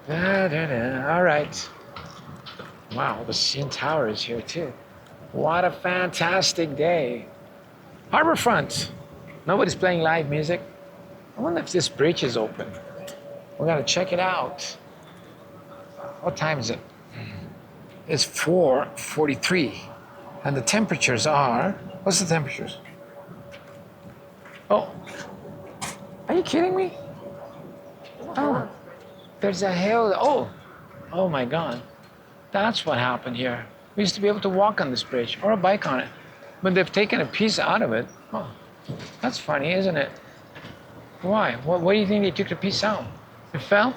Da, da, da. All right. Wow, the CN Tower is here too. What a fantastic day. Harbourfront. Nobody's playing live music. I wonder if this bridge is open. We gotta check it out. What time is it? It's 4:43. And the temperatures are, what's the temperatures? Oh, are you kidding me? Oh, there's a hill. Oh my God. That's what happened here. We used to be able to walk on this bridge or a bike on it, but they've taken a piece out of it. Oh, that's funny, isn't it? Why? What do you think they took the piece out? It fell?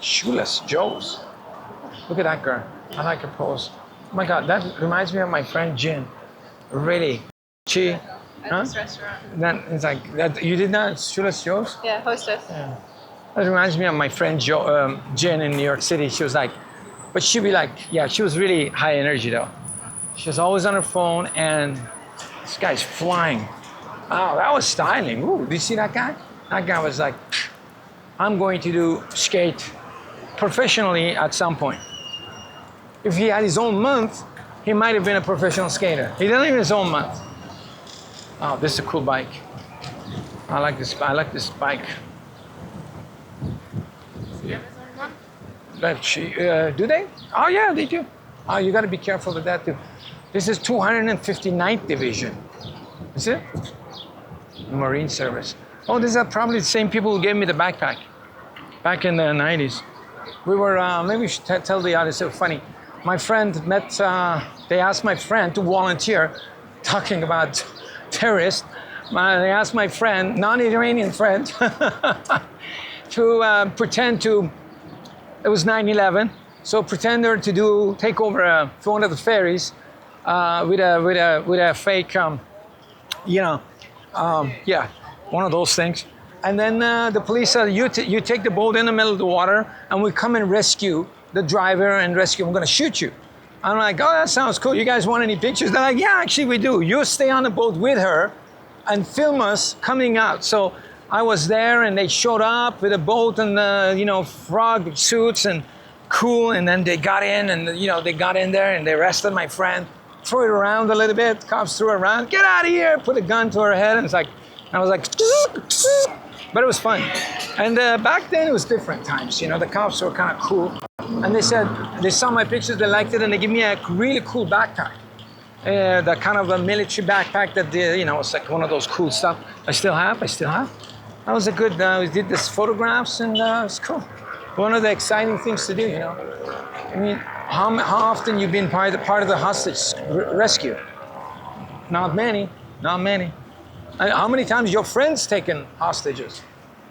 Shoeless Joe's. Look at that girl. I like her pose. Oh my God, that reminds me of my friend Jin. Really. She. At this restaurant. That it's like that. You did that, Shoeless Joe's? Yeah, hostess. Yeah. That reminds me of my friend Jen in New York City. She was like, but she'd be like, yeah, she was really high energy though. She was always on her phone, and this guy's flying. Oh, that was styling. Ooh, did you see that guy? That guy was like, I'm going to do skate professionally at some point. If he had his own month, he might have been a professional skater. He doesn't even have his own month. Oh, this is a cool bike. I like this bike. Yeah. Do they? Oh yeah, they do. Oh, you got to be careful with that too. This is 259th Division. Is it? Marine Service. Oh, these are probably the same people who gave me the backpack back in the 90s. We were, maybe we should tell the audience, it was funny. My friend met, they asked my friend to volunteer talking about terrorists. They asked my friend, non-Iranian friend, to pretend to, it was 9/11, so pretender to take over one of the ferries with a fake, yeah, one of those things. And then the police said, you take the boat in the middle of the water, and we come and rescue the driver and rescue. We're gonna shoot you. I'm like, oh, that sounds cool. You guys want any pictures? They're like, yeah, actually we do. You stay on the boat with her and film us coming out. So I was there, and they showed up with a boat and frog suits and cool. And then they got in, and they got in there and they arrested my friend. Threw it around a little bit. Cops threw it around. Get out of here! Put a gun to her head, and I was like, but it was fun. And back then it was different times. The cops were kind of cool. And they said, they saw my pictures, they liked it, and they gave me a really cool backpack. The kind of a military backpack that, it's like one of those cool stuff. I still have. That was a good, we did these photographs, and it was cool. One of the exciting things to do, I mean, how often you've been part of the hostage rescue? Not many. How many times your friends taken hostages?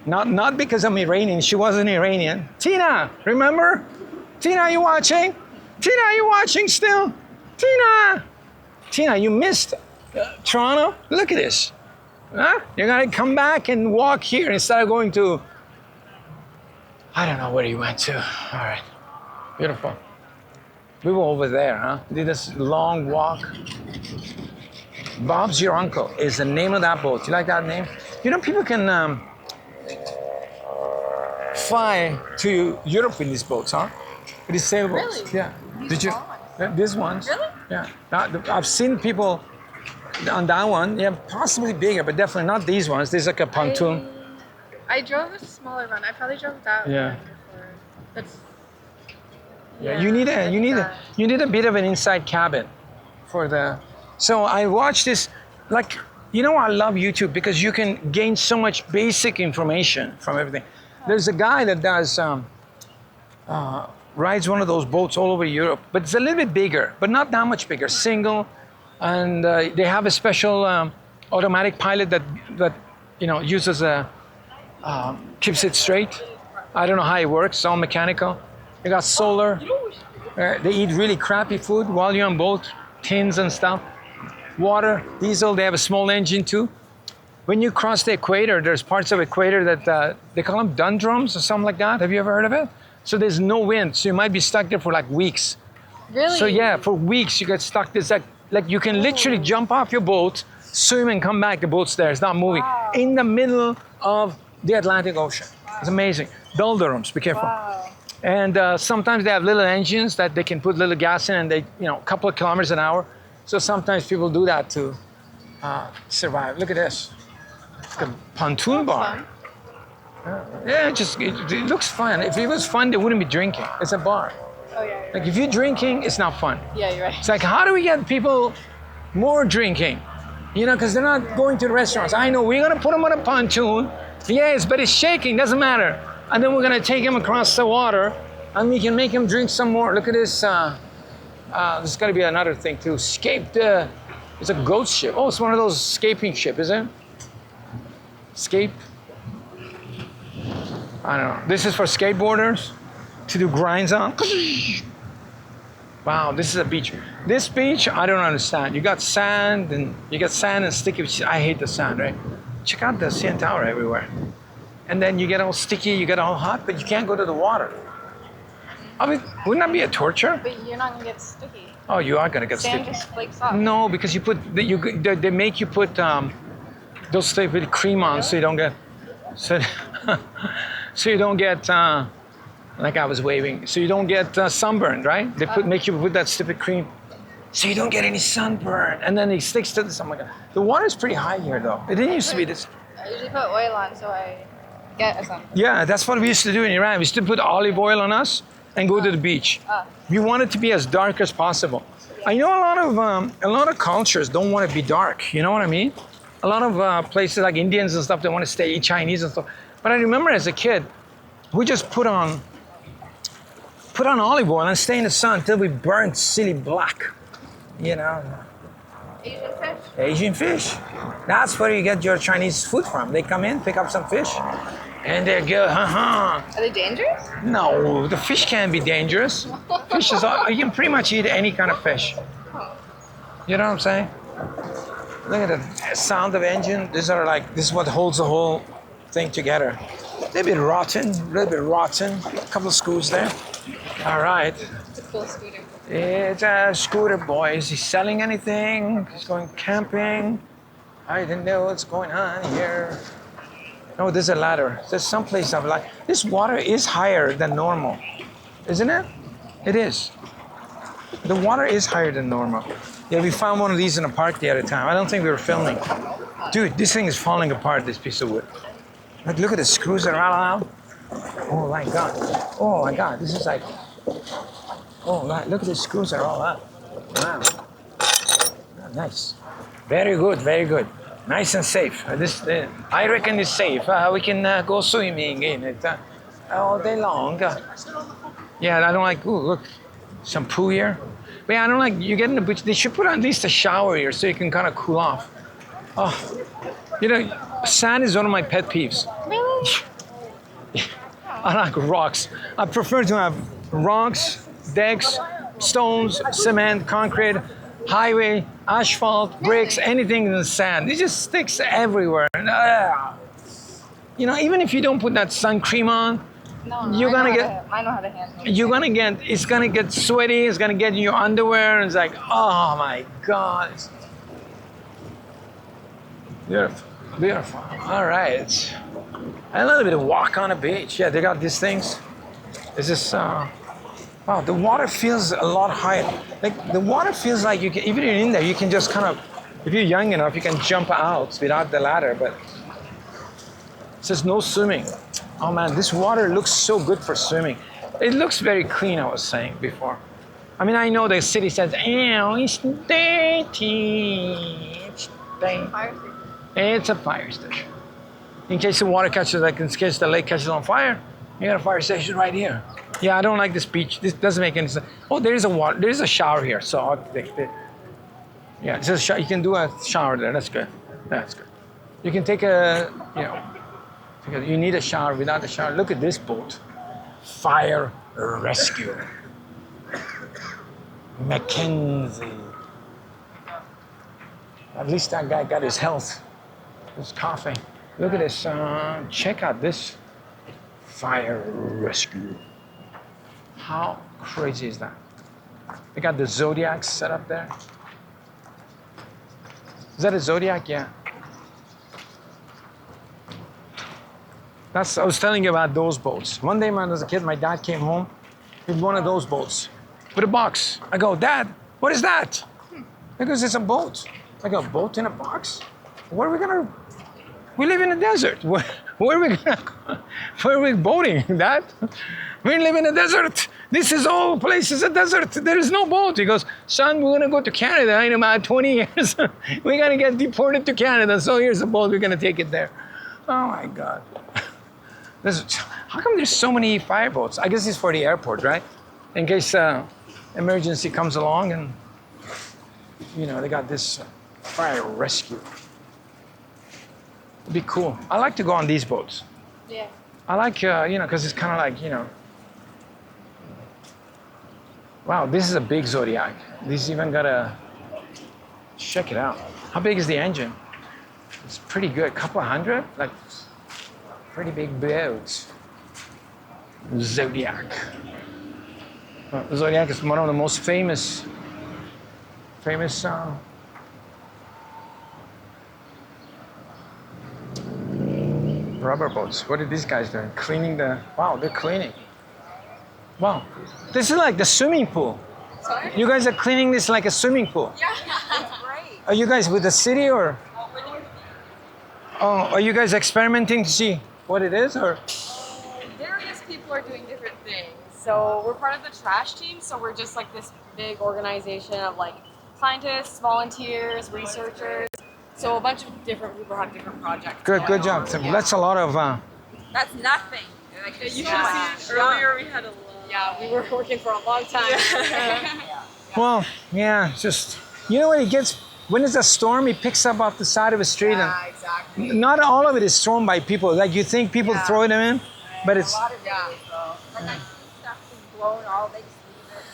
Not because I'm Iranian. She wasn't Iranian. Tina, remember? Tina, are you watching? Tina, are you watching still? Tina, you missed Toronto? Look at this. Huh? You're gonna come back and walk here instead of going to, I don't know where you went to. All right, beautiful. We were over there, huh? Did this long walk. Bob's Your Uncle is the name of that boat. You like that name? People can fly to Europe in these boats, huh? With these sailboats. Really? Yeah. Did you? These ones. Really? Yeah. I've seen people on that one. Yeah, possibly bigger, but definitely not these ones. There's like a pontoon. I drove a smaller one. I probably drove that Yeah. one before. That's. Yeah. You need a bit of an inside cabin for the. So I watched this, I love YouTube because you can gain so much basic information from everything. There's a guy that does, rides one of those boats all over Europe, but it's a little bit bigger, but not that much bigger, single. And they have a special automatic pilot that uses keeps it straight. I don't know how it works, it's all mechanical. They got solar. They eat really crappy food while you're on boat, tins and stuff. Water, diesel, they have a small engine too. When you cross the equator, there's parts of the equator that they call them dundrums or something like that. Have you ever heard of it? So there's no wind, so you might be stuck there for like weeks. Really? So yeah, for weeks you get stuck. There's like you can literally jump off your boat, swim and come back, the boat's there, it's not moving. Wow. In the middle of the Atlantic Ocean. It's amazing. Doldrums, be careful. Wow. And sometimes they have little engines that they can put little gas in, and they, a couple of kilometers an hour. So sometimes people do that to survive. Look at this. It's like a pontoon bar. Yeah, it looks fun. If it was fun, they wouldn't be drinking. It's a bar. Oh yeah. Like if you're drinking, it's not fun. Yeah, you're right. It's like, how do we get people more drinking? Because they're not going to the restaurants. I know, we're gonna put them on a pontoon. Yes, but it's shaking, doesn't matter. And then we're gonna take him across the water and we can make him drink some more. Look at this. There's gotta be another thing too. It's a ghost ship. Oh, it's one of those escaping ship, is it? Escape? I don't know. This is for skateboarders to do grinds on. Wow, this is a beach. This beach, I don't understand. You got sand and sticky. I hate the sand, right? Check out the CN Tower everywhere. And then you get all sticky, you get all hot, but you can't go to the water. I mean, wouldn't that be a torture? But you're not gonna get sticky. Oh, you are gonna get Sand sticky. just flakes off. No, because they make you put those stupid cream on so you don't get so you don't get like I was waving. So you don't get sunburned, right? They make you put that stupid cream so you don't get any sunburn. And then it sticks to this. Oh my God. The water's pretty high here though. It didn't used to be this. I usually put oil on so I get a sun. Yeah, that's what we used to do in Iran. We used to put olive oil on us and go to the beach. We want it to be as dark as possible. I know a lot of cultures don't want to be dark. You know what I mean? A lot of places like Indians and stuff, they want to stay Chinese and stuff. But I remember as a kid, we just put on olive oil and stay in the sun until we burned silly black. Asian fish. Asian fish. That's where you get your Chinese food from. They come in, pick up some fish, and they go, Are they dangerous? No, the fish can't be dangerous. Fish is, you can pretty much eat any kind of fish. You know what I'm saying? Look at the sound of engine. This is what holds the whole thing together. A little bit rotten, a couple of screws there. All right. It's a cool scooter. It's a scooter, boy. Is he selling anything? He's going camping. I didn't know what's going on here. Oh, there's a ladder. There's some place I've like. This water is higher than normal, isn't it? It is. The water is higher than normal. Yeah, we found one of these in a park the other time. I don't think we were filming. Dude, this thing is falling apart, this piece of wood. Like, look at the screws that are all out. Oh my God. Oh my God, this is like, oh, look at the screws that are all out. Wow. Oh, nice. Very good, very good. Nice and safe. I reckon it's safe. We can go swimming in it all day long. Yeah, I don't like, ooh, look, some poo here. But yeah, I don't like, you get in the beach, they should put at least a shower here so you can kind of cool off. Oh, sand is one of my pet peeves. Really? I like rocks. I prefer to have rocks, decks, stones, cement, concrete, highway, asphalt, bricks, anything in the sand. It just sticks everywhere. Even if you don't put that sun cream on, you're gonna get. I know how to handle it. It's gonna get sweaty. It's gonna get in your underwear. And it's like, oh my God. Beautiful, beautiful. All right. A little bit of walk on the beach. Yeah, they got these things. Is this? Wow, the water feels a lot higher. Like the water feels like you can, even if you're in there, you can just kind of, if you're young enough, you can jump out without the ladder. But it says no swimming. Oh man, this water looks so good for swimming. It looks very clean, I was saying before. I mean, I know the city says, ew, it's dirty. It's dirty. Fire station. It's a fire station. In case the water catches, like in case the lake catches on fire, you got a fire station right here. Yeah, I don't like this beach. This doesn't make any sense. Oh, there is a shower here. So, yeah, it's a you can do a shower there. That's good. That's good. You can take you need a shower. Without a shower, look at this boat. Fire rescue. Mackenzie. At least that guy got his health. His coffee. Look at this. Check out this fire rescue. How crazy is that? They got the Zodiacs set up there. Is that a Zodiac? Yeah. I was telling you about those boats. One day when I was a kid, my dad came home with one of those boats with a box. I go, Dad, what is that? Because it's a boat. I go, boat in a box? Where are we gonna? We live in the desert. Where are we gonna? Where are we boating, Dad? We live in a desert. This is all places a desert. There is no boat. He goes, son, we're gonna go to Canada in about 20 years. We're gonna get deported to Canada. So here's a boat. We're gonna take it there. Oh my God. How come there's so many fireboats? I guess it's for the airport, right? In case emergency comes along and, you know, they got this fire rescue. It'd be cool. I like to go on these boats. Yeah. I like, you know, because it's kind of like, you know, wow, this is a big Zodiac. This even got a, check it out. How big is the engine? It's pretty good. Couple of hundred? Like, pretty big boats. Zodiac. Zodiac is one of the most famous rubber boats. What are these guys doing? Cleaning the, wow, they're cleaning. Wow, this is like the swimming pool. Sorry? You guys are cleaning this like a swimming pool. Yeah, that's great. Are you guys with the city or? Oh, are you guys experimenting to see what it is or? Various people are doing different things. So we're part of the trash team. So we're just like this big organization of like scientists, volunteers, researchers. So a bunch of different people have different projects. Good going job. on. Yeah. That's a lot of, That's nothing. Like You should yeah. see earlier we had a lot. Yeah, we were working for a long time. well, yeah, just, you know when it gets, when it's a storm, it picks up off the side of the street Yeah, exactly. and not all of it is thrown by people. Like you think people Yeah. throw them in, but it's, A lot of it is, though. Like I see stuff being blown, all they just leave it.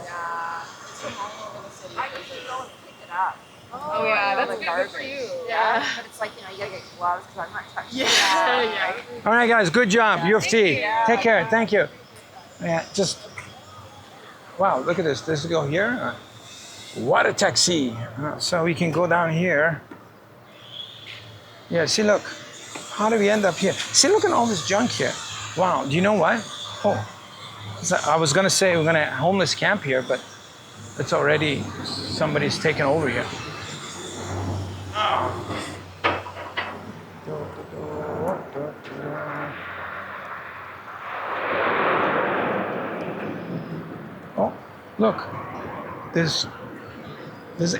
Yeah. It's from all over the city. I usually go and pick it up. Oh yeah, that's like good garbage. for you. Yeah, but it's like, you know, you gotta get gloves because I'm not touching it. Yeah. all right guys, good job, U of T. you. Take care, thank you. Yeah, just, wow, look at this. This will go here. Water taxi. So we can go down here. Yeah, see, look. How do we end up here? See, look at all this junk here. Wow, do you know what? Oh, I was gonna say we're gonna homeless camp here, but it's already, somebody's taken over here. Oh, look, there's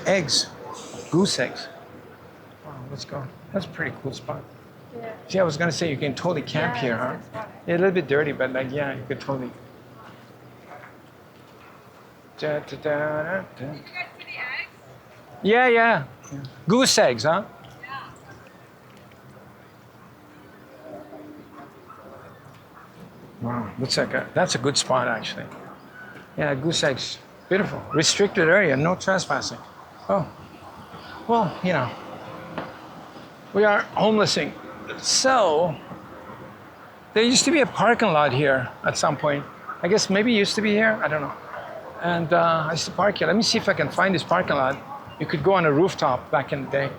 eggs, goose eggs. Wow, let's go. That's a pretty cool spot. Yeah. See, I was gonna say you can totally camp here, huh? Yeah, a little bit dirty, but like, yeah, you could totally. Da, da, da, da, da. Did you guys see the eggs? Yeah. Goose eggs, huh? Yeah. Wow, that's a good spot actually. Yeah, goose eggs, beautiful. Restricted area, no trespassing. Oh, well, you know, we are homelessing. So, there used to be a parking lot here at some point. I guess maybe it used to be here, I don't know. And I used to park here. Let me see if I can find this parking lot. You could go on a rooftop back in the day.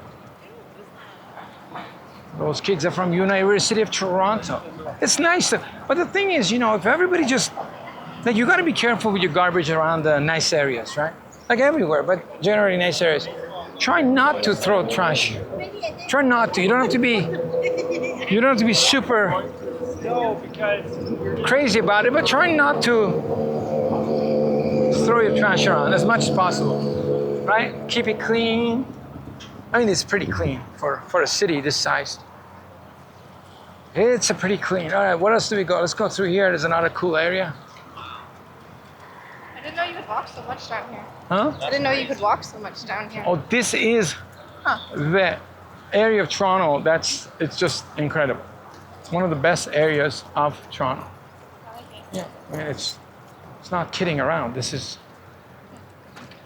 Those kids are from University of Toronto. It's nice, but the thing is, you know, if everybody just, like, you got to be careful with your garbage around the nice areas, right? Like everywhere, but generally nice areas. Try not to throw trash. Try not to. You don't have to be super crazy about it, but try not to throw your trash around as much as possible, right? Keep it clean. I mean, it's pretty clean for a city this size. It's a pretty clean. All right, what else do we go? Let's go through here. There's another cool area. I didn't know you could walk so much down here. Huh? I didn't know you could walk so much down here. Oh, this is the area of Toronto. It's just incredible. It's one of the best areas of Toronto. I like it. Yeah, I mean, it's not kidding around. This is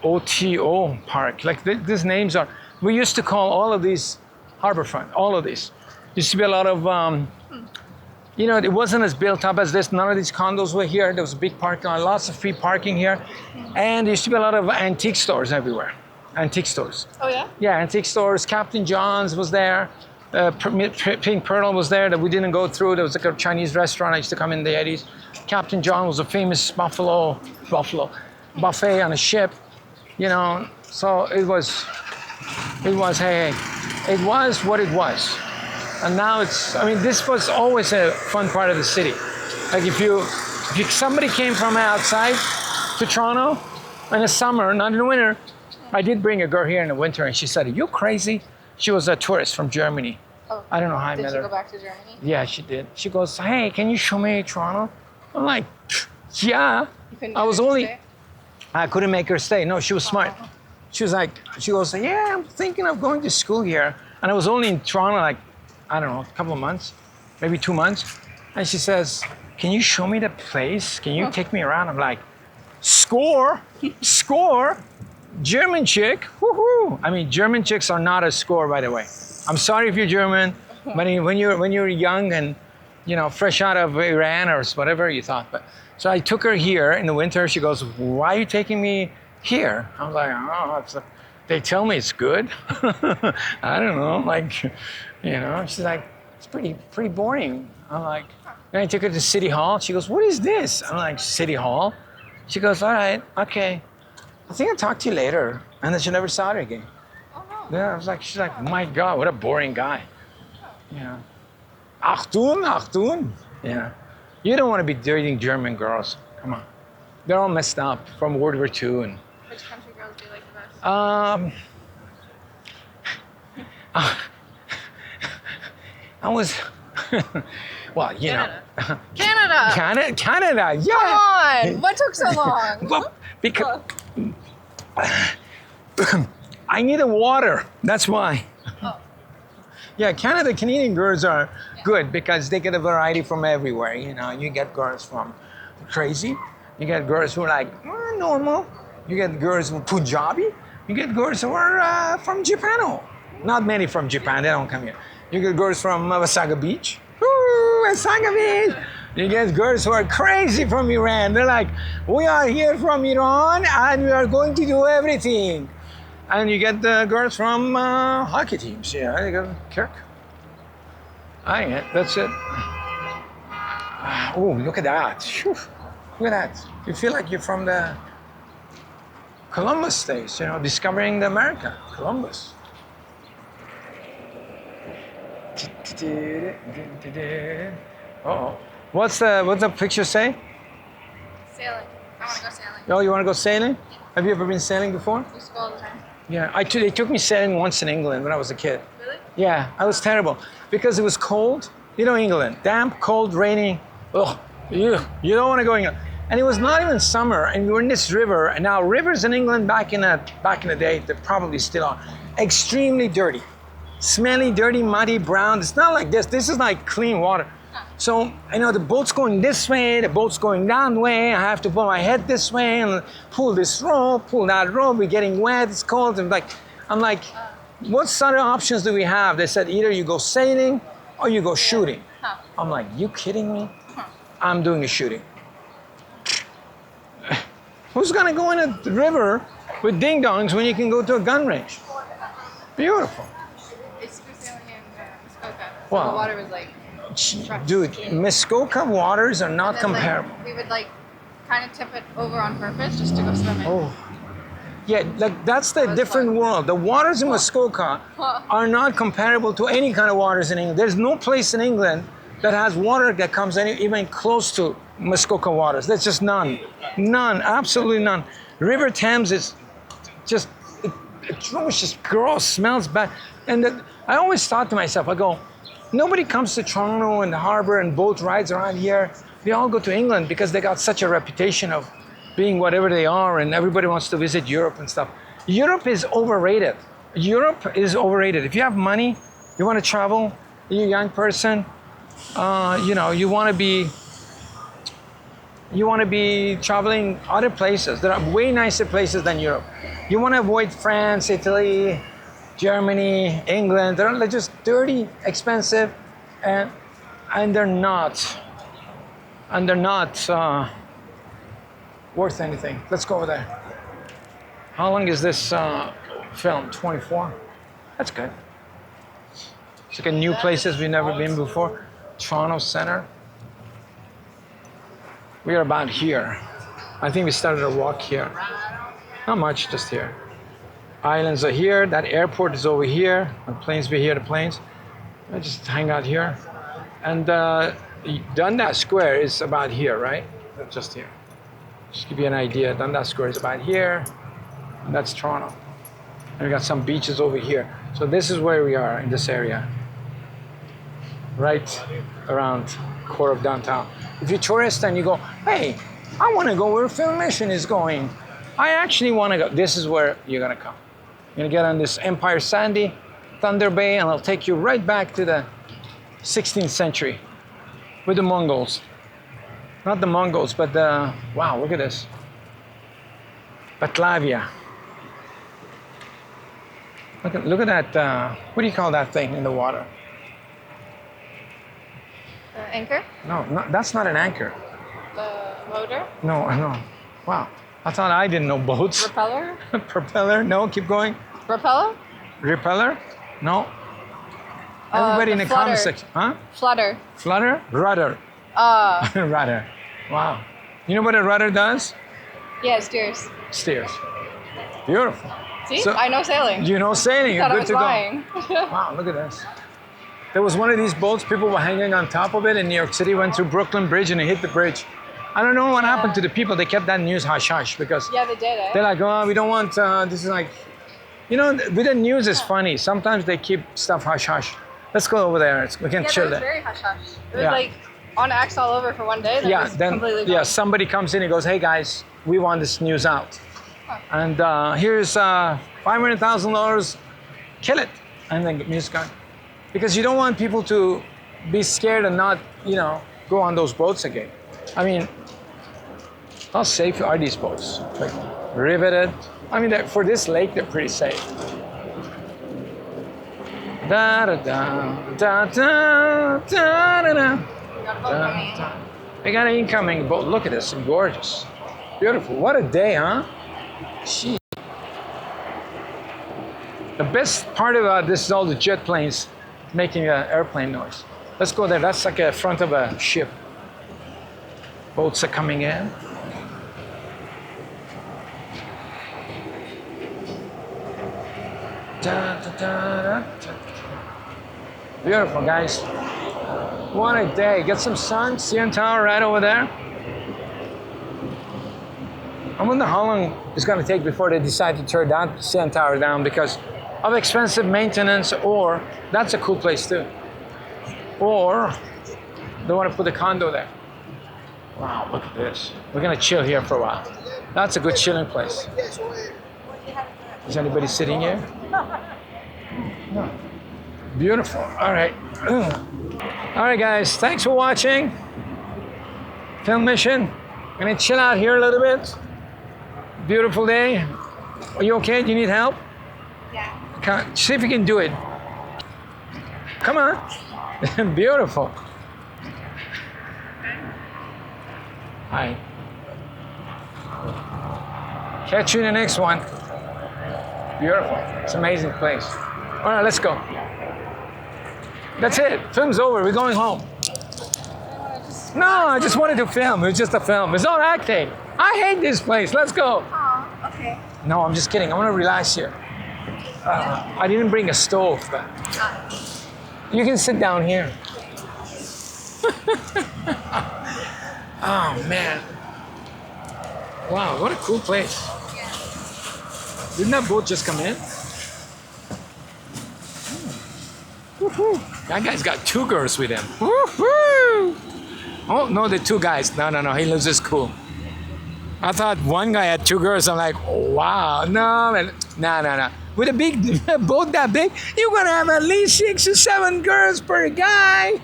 OTO Park. Like these names are, we used to call all of these Harbourfront, all of these. Used to be a lot of, you know, it wasn't as built up as this. None of these condos were here. There was a big parking lot, lots of free parking here. And there used to be a lot of antique stores everywhere. Antique stores. Oh yeah? Yeah, antique stores. Captain John's was there. Pink Pearl was there that we didn't go through. There was like a Chinese restaurant. I used to come in the 80s. Captain John was a famous buffalo buffet on a ship, you know. So it was hey, it was what it was. And now it's, I mean, this was always a fun part of the city. Like if somebody came from outside to Toronto in the summer, not in the winter, I did bring a girl here in the winter and she said, "Are you crazy?" She was a tourist from Germany. Oh, I don't know how I met her. Did she go back to Germany? Yeah, she did. She goes, "Hey, can you show me Toronto?" I'm like, "Yeah." You couldn't I was get her to only, stay? I couldn't make her stay. No, she was smart. She was like, she goes, "Yeah, I'm thinking of going to school here." And I was only in Toronto like, I don't know, a couple of months, maybe 2 months. And she says, "Can you show me the place? Can you take me around?" I'm like, score, German chick, woohoo. I mean, German chicks are not a score, by the way. I'm sorry if you're German, but when you're young and, you know, fresh out of Iran or whatever you thought. But so I took her here in the winter. She goes, "Why are you taking me here?" I was like, "Oh, they tell me it's good." I don't know, like, you know. She's like, "It's pretty boring." I'm like, then I took her to City Hall. She goes, "What is this?" I'm like, "City Hall." She goes, "All right, okay. I think I'll talk to you later." And then she never saw her again. Oh, no. Yeah, I was like, she's like, "My God, what a boring guy." Yeah. Achtung. Yeah. You don't want to be dating German girls. Come on. They're all messed up from World War II. And, Which country girls do you like the best? I was, well, you know. Canada. Canada, yeah. Come on. What took so long? Well, because I needed water. That's why. Oh. Yeah, Canadian girls are good because they get a variety from everywhere. You know, you get girls from crazy. You get girls who are like normal. You get girls who are Punjabi. You get girls who are from Japan. Not many from Japan. They don't come here. You get girls from Wasaga Beach. Woo, Wasaga Beach. You get girls who are crazy from Iran. They're like, "We are here from Iran and we are going to do everything." And you get the girls from hockey teams. Yeah, you got Kirk. That's it. Oh, look at that. Whew. Look at that. You feel like you're from the Columbus days, you know, discovering the America. Columbus. Uh-oh. What's the picture say? Sailing. I want to go sailing. Oh, you want to go sailing? Have you ever been sailing before? We used to go all the time. Yeah, they took me sailing once in England when I was a kid. Really? Yeah, I was terrible because it was cold. You know, England, damp, cold, rainy. Ugh, you don't want to go England. And it was not even summer, and we were in this river. And now rivers in England back in the day, they probably still are, extremely dirty, smelly, dirty, muddy, brown. It's not like this. This is like clean water. So, you know, the boat's going this way, the boat's going that way. I have to put my head this way and pull this rope, pull that rope. We're getting wet, it's cold. I'm like, what sort of options do we have? They said either you go sailing or you go shooting. Huh. I'm like, you kidding me? I'm doing the shooting. Who's gonna go in a river with ding-dongs when you can go to a gun range? Beautiful. I used to go sailing in Muskoka. Wow. The water was like... Dude, Muskoka waters are not and then, comparable. Like, we would like kind of tip it over on purpose just to go swimming. Oh. Yeah, like that's the different fun. world. The waters in Muskoka are not comparable to any kind of waters in England. There's no place in England that has water that comes even close to Muskoka waters. There's just none. None, absolutely none. River Thames is just atrocious, gross, smells bad. And I always thought to myself, I go, nobody comes to Toronto and the Harbour and boat rides around here. They all go to England because they got such a reputation of being whatever they are, and everybody wants to visit Europe and stuff. Europe is overrated. Europe is overrated. If you have money, you want to travel, you're a young person, you know, you want to be traveling other places. There are way nicer places than Europe. You want to avoid France, Italy, Germany, England. They're just dirty, expensive, and they're not worth anything. Let's go over there. How long is this film? 24? That's good. It's like a new places we've never been before. Toronto Center. We are about here. I think we started a walk here. Not much, just here. Islands are here. That airport is over here. The planes be here, the planes. I just hang out here. And Dundas Square is about here, right? Just here. Just to give you an idea, Dundas Square is about here. And that's Toronto. And we got some beaches over here. So this is where we are in this area. Right around core of downtown. If you're a tourist and you go, hey, I want to go where Film Mission is going. I actually want to go. This is where you're going to come. You're going to get on this Empire Sandy, Thunder Bay, and I'll take you right back to the 16th century with the Mongols. Not the Mongols, but the, wow, look at this. Batlavia. Look at that, what do you call that thing in the water? The anchor? No, that's not an anchor. The motor? No, I know. Wow. I thought I didn't know boats. Propeller? Propeller? No, keep going. Propeller? Repeller? No. Everybody in the comment section. Huh? Flutter. Flutter? Rudder. Rudder. Wow. You know what a rudder does? Yeah, it steers. Steers. Beautiful. See? So, I know sailing. you know sailing. You're Thought I good was to lying. go. Wow, look at this. There was one of these boats, people were hanging on top of it in New York City, went through Brooklyn Bridge and it hit the bridge. I don't know what happened to the people. They kept that news hush hush because Yeah, they did, they're like, oh, we don't want, this is like, you know, with the news is funny. Sometimes they keep stuff hush hush. Let's go over there. We can Yeah, chill it was there. very hush hush. It was Yeah. like on X all over for one day. Then it Yeah, was then completely yeah, gone. somebody comes in and goes, hey guys, we want this news out. And here's $500,000, kill it. And then news gone. Because you don't want people to be scared and not, you know, go on those boats again. I mean, how safe are these boats? Like riveted. I mean, for this lake, they're pretty safe. Da da da da da da da da. Got a boat coming. They got an incoming boat. Look at this, it's gorgeous. Beautiful. What a day, huh? Gee. The best part about this is all the jet planes making an airplane noise. Let's go there. That's like a front of a ship. Boats are coming in. Da, da, da, da, da. Beautiful, guys. What a day. Get some sun. CN Tower right over there. I wonder how long it's going to take before they decide to tear down CN Tower down because of expensive maintenance, or that's a cool place too. Or they want to put a condo there. Wow, look at this. We're going to chill here for a while. That's a good chilling place. Is anybody sitting here? No. Beautiful. All right. All right, guys. Thanks for watching. Film Mission. I'm going to chill out here a little bit. Beautiful day. Are you okay? Do you need help? Yeah. See if you can do it. Come on. Beautiful. Hi. Catch you in the next one. Beautiful. It's an amazing place. All right, let's go. That's it. Film's over. We're going home. No, I just wanted to film. It was just a film. It's not acting. I hate this place. Let's go. Oh, okay. No, I'm just kidding. I want to relax here. I didn't bring a stove, but you can sit down here. Oh, man. Wow, what a cool place. Didn't that boat just come in? Woo-hoo. That guy's got two girls with him. Woo-hoo. Oh, no, the two guys. No, he lives this cool. I thought one guy had two girls. I'm like, oh, wow. No, man. No. With a big boat that big, you're going to have at least 6 or 7 girls per guy.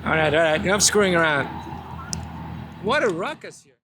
All right. Enough screwing around. What a ruckus here.